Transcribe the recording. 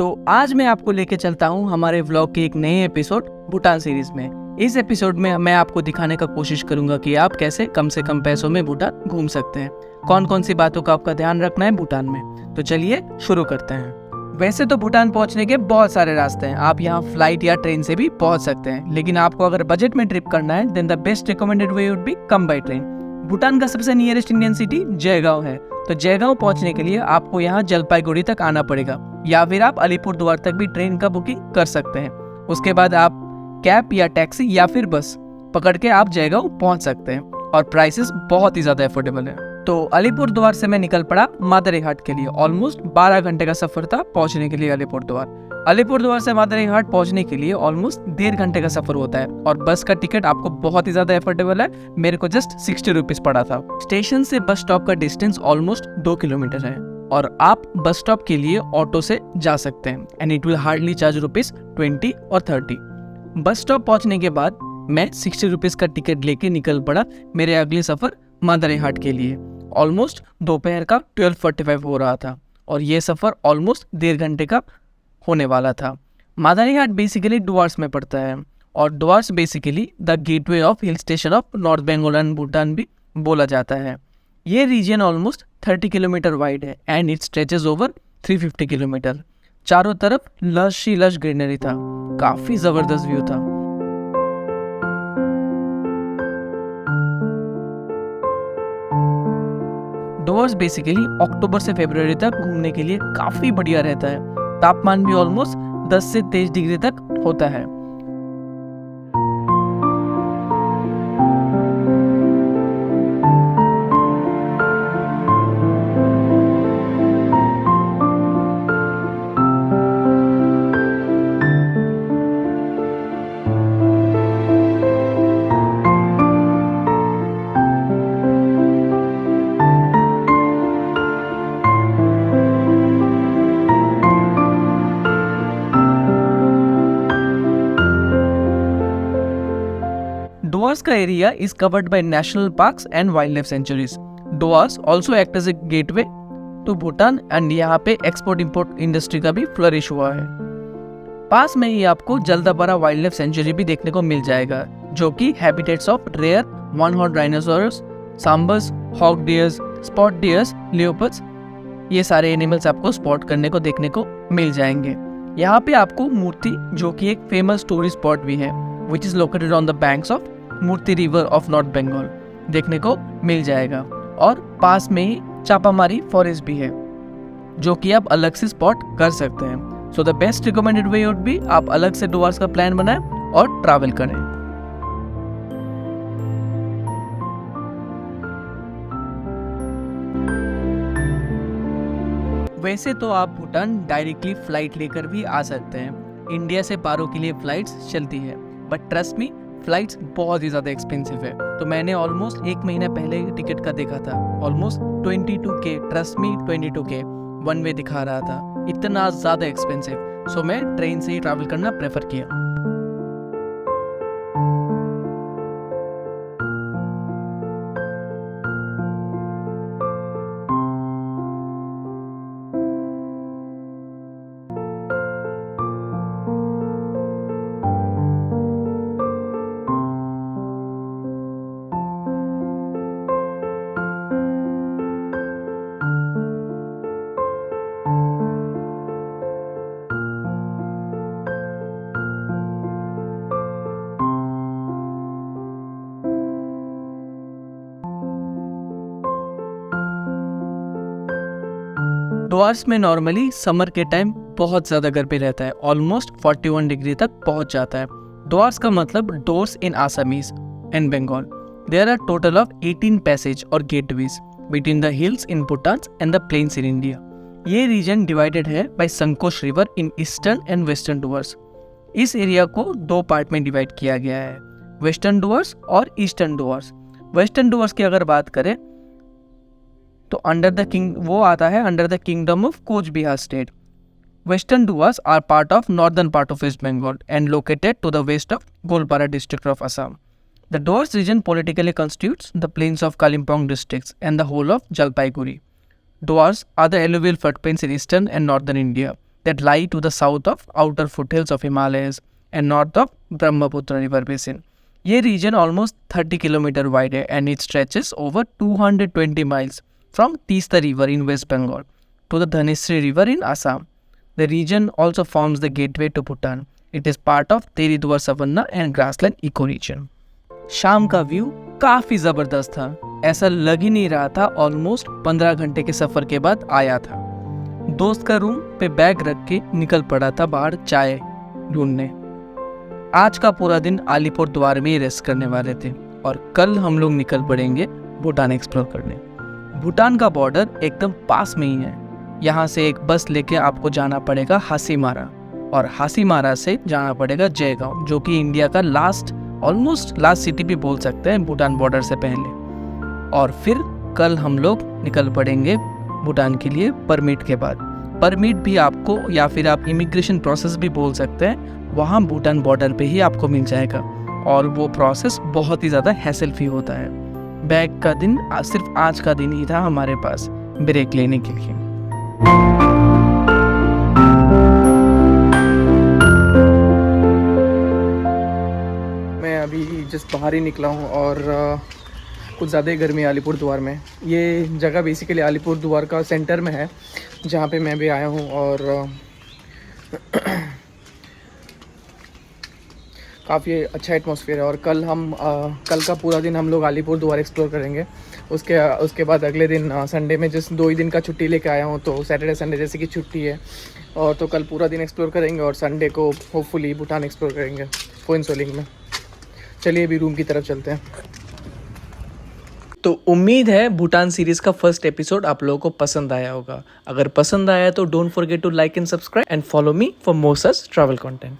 तो आज मैं आपको लेके चलता हूँ हमारे व्लॉग के एक नए एपिसोड भूटान सीरीज में। इस एपिसोड में मैं आपको दिखाने का कोशिश करूंगा कि आप कैसे कम से कम पैसों में भूटान घूम सकते हैं, कौन कौन सी बातों का आपका ध्यान रखना है भूटान में। तो चलिए शुरू करते हैं। वैसे तो भूटान पहुंचने के बहुत सारे रास्ते हैं, आप यहाँ फ्लाइट या ट्रेन से भी पहुंच सकते हैं, लेकिन आपको अगर बजट में ट्रिप करना है then the best recommended way would be come by train. Bhutan का सबसे नियरेस्ट इंडियन सिटी जयगांव है, तो जयगांव पहुंचने के लिए आपको यहाँ जलपाईगुड़ी तक आना पड़ेगा या फिर आप अलीपुरद्वार तक भी ट्रेन का बुकिंग कर सकते हैं। उसके बाद आप कैब या टैक्सी या फिर बस पकड़ के आप जयगांव पहुंच सकते हैं और प्राइसेस बहुत ही ज्यादा अफोर्डेबल है। तो अलीपुरद्वार से मैं निकल पड़ा मादरेहाट के लिए। ऑलमोस्ट 12 घंटे का सफर था पहुंचने के लिए अलीपुरद्वार से मादरेहाट पहुंचने के लिए ऑलमोस्ट 1.5 घंटे का सफर होता है और बस का टिकट आपको बहुत ही ज्यादा अफोर्डेबल है। मेरे को जस्ट 60 रुपीज पड़ा था। स्टेशन से बस स्टॉप का डिस्टेंस ऑलमोस्ट 2 किलोमीटर है और आप बस स्टॉप के लिए ऑटो से जा सकते हैं and it will hardly charge ₹20 और 30। बस स्टॉप पहुंचने के बाद मैं 60 रुपीज का टिकट लेके निकल पड़ा मेरे अगले सफर मादरेहाट के लिए। ऑलमोस्ट दोपहर का 12:45 हो रहा था और ये सफर ऑलमोस्ट 1.5 घंटे का होने वाला था। मादरेहाट बेसिकली डुआर्स में पड़ता है और Dooars basically the gateway of hill station of North Bengal and Bhutan भी बोला जाता है। ये रीजन ऑलमोस्ट 30 किलोमीटर वाइड है and it stretches over 350 kilometre. चारों तरफ लश ही लश ग्रीनरी था, काफी जबरदस्त व्यू था। डुआर्स बेसिकली अक्टूबर से फरवरी तक घूमने के लिए काफी बढ़िया रहता है। तापमान भी ऑलमोस्ट 10 से 23 डिग्री तक होता है। Doars का area is covered by national parks and wildlife sanctuaries. Doars also act as a gateway to Bhutan and यहाँ पे एक्सपोर्ट इंपोर्ट इंडस्ट्री का भी फ्लरिश हुआ है। पास में ही आपको जल्दापारा वाइल्ड लाइफ सेंचुरी भी देखने को मिल जाएगा, जो कि habitats of rare one horn dinosaurs, sambars, hog deers, spot deers, leopards, ये सारे एनिमल्स आपको स्पॉट करने को देखने को मिल जाएंगे। यहाँ पे आपको मूर्ति, जो कि एक फेमस टूरिस्ट स्पॉट भी है, which is located on the banks of Murti river of North Bengal, देखने को मिल जाएगा। और पास में ही चापामारी फॉरेस्ट भी है, जो कि आप अलग से स्पॉट कर सकते हैं। So the best recommended way would B आप अलग से डुआर्स का प्लान बनाएं और ट्रैवल करें। वैसे तो आप भूटान डायरेक्टली फ्लाइट लेकर भी आ सकते हैं। इंडिया से पारो के लिए फ्लाइट्स चलती है, बट ट्रस्ट मी फ्लाइट्स बहुत ही ज़्यादा एक्सपेंसिव है। तो मैंने ऑलमोस्ट 1 महीना पहले टिकट का देखा था, almost 22K, trust me 22K one way दिखा रहा था, इतना ज़्यादा एक्सपेंसिव। सो मैं ट्रेन से ही ट्रैवल करना प्रेफर किया। डुआर्स में नॉर्मली समर के टाइम बहुत ज़्यादा गर्मी रहता है, ऑलमोस्ट 41 डिग्री तक पहुंच जाता है। डुआर्स का मतलब doors in Assamese and Bengal. There are total of 18 passage और gateways between the hills in Bhutan and the plains in India. ये रीजन डिवाइडेड है by Sankosh river in eastern and western Duars. इस एरिया को 2 पार्ट में डिवाइड किया गया है, वेस्टर्न डुआर्स और ईस्टर्न डुआर्स। वेस्टर्न डुआर्स की अगर बात करें तो under the kingdom of Cooch Behar state. Western Dooars are part of northern part of West Bengal and located to the west of Goalpara district of Assam. The Doors region politically constitutes the plains of Kalimpong districts and the whole of Jalpaiguri. Doors are the alluvial floodplains in eastern and northern India, that lie to the south of outer foothills of Himalayas and north of Brahmaputra river basin. ये region almost 30 kilometer wide है and it stretches over 220 miles from Teesta river in West Bengal to the Dhanasri river in Assam. The region also forms the gateway to Bhutan. It is part of Teridwar savanna and grassland ecoregion. शाम का view काफ़ी ज़बरदस्त था, ऐसा लग ही नहीं रहा था ऑलमोस्ट 15 घंटे के सफ़र के बाद आया था। दोस्त का रूम पे बैग रख के निकल पड़ा था बाहर चाय ढूंढने। आज का पूरा दिन अलीपुर द्वार में ही रेस्ट करने वाले थे और कल हम लोग निकल पड़ेंगे भूटान एक्सप्लोर करने। भूटान का बॉर्डर एकदम पास में ही है। यहाँ से एक बस लेके आपको जाना पड़ेगा हासीमारा और हासीमारा से जाना पड़ेगा जयगांव, जो कि इंडिया का ऑलमोस्ट लास्ट सिटी भी बोल सकते हैं भूटान बॉर्डर से पहले। और फिर कल हम लोग निकल पड़ेंगे भूटान के लिए परमिट के बाद। परमिट भी आपको, या फिर आप इमिग्रेशन प्रोसेस भी बोल सकते हैं, वहाँ भूटान बॉर्डर पे ही आपको मिल जाएगा और वो प्रोसेस बहुत ही ज़्यादा हैसल फ्री होता है। बैग का दिन सिर्फ आज का दिन ही था हमारे पास ब्रेक लेने के लिए। मैं अभी जस्ट बाहर ही निकला हूँ और कुछ ज़्यादा ही गर्मी है अलीपुर द्वार में। ये जगह बेसिकली अलीपुर द्वार का सेंटर में है जहाँ पे मैं भी आया हूँ और काफ़ी अच्छा एटमॉस्फेयर है। और कल का पूरा दिन हम लोग अलीपुर द्वार एक्सप्लोर करेंगे। उसके बाद अगले दिन संडे में जिस 2 ही दिन का छुट्टी लेके आया हूँ, तो सैटरडे संडे जैसे कि छुट्टी है और तो कल पूरा दिन एक्सप्लोर करेंगे और संडे को होपफुली भूटान एक्सप्लोर करेंगे फोइनसोलिंग में। चलिए अभी रूम की तरफ चलते हैं। तो उम्मीद है भूटान सीरीज़ का फर्स्ट एपिसोड आप लोगों को पसंद आया होगा। अगर पसंद आया तो don't forget to like and subscribe and follow me for more such travel content.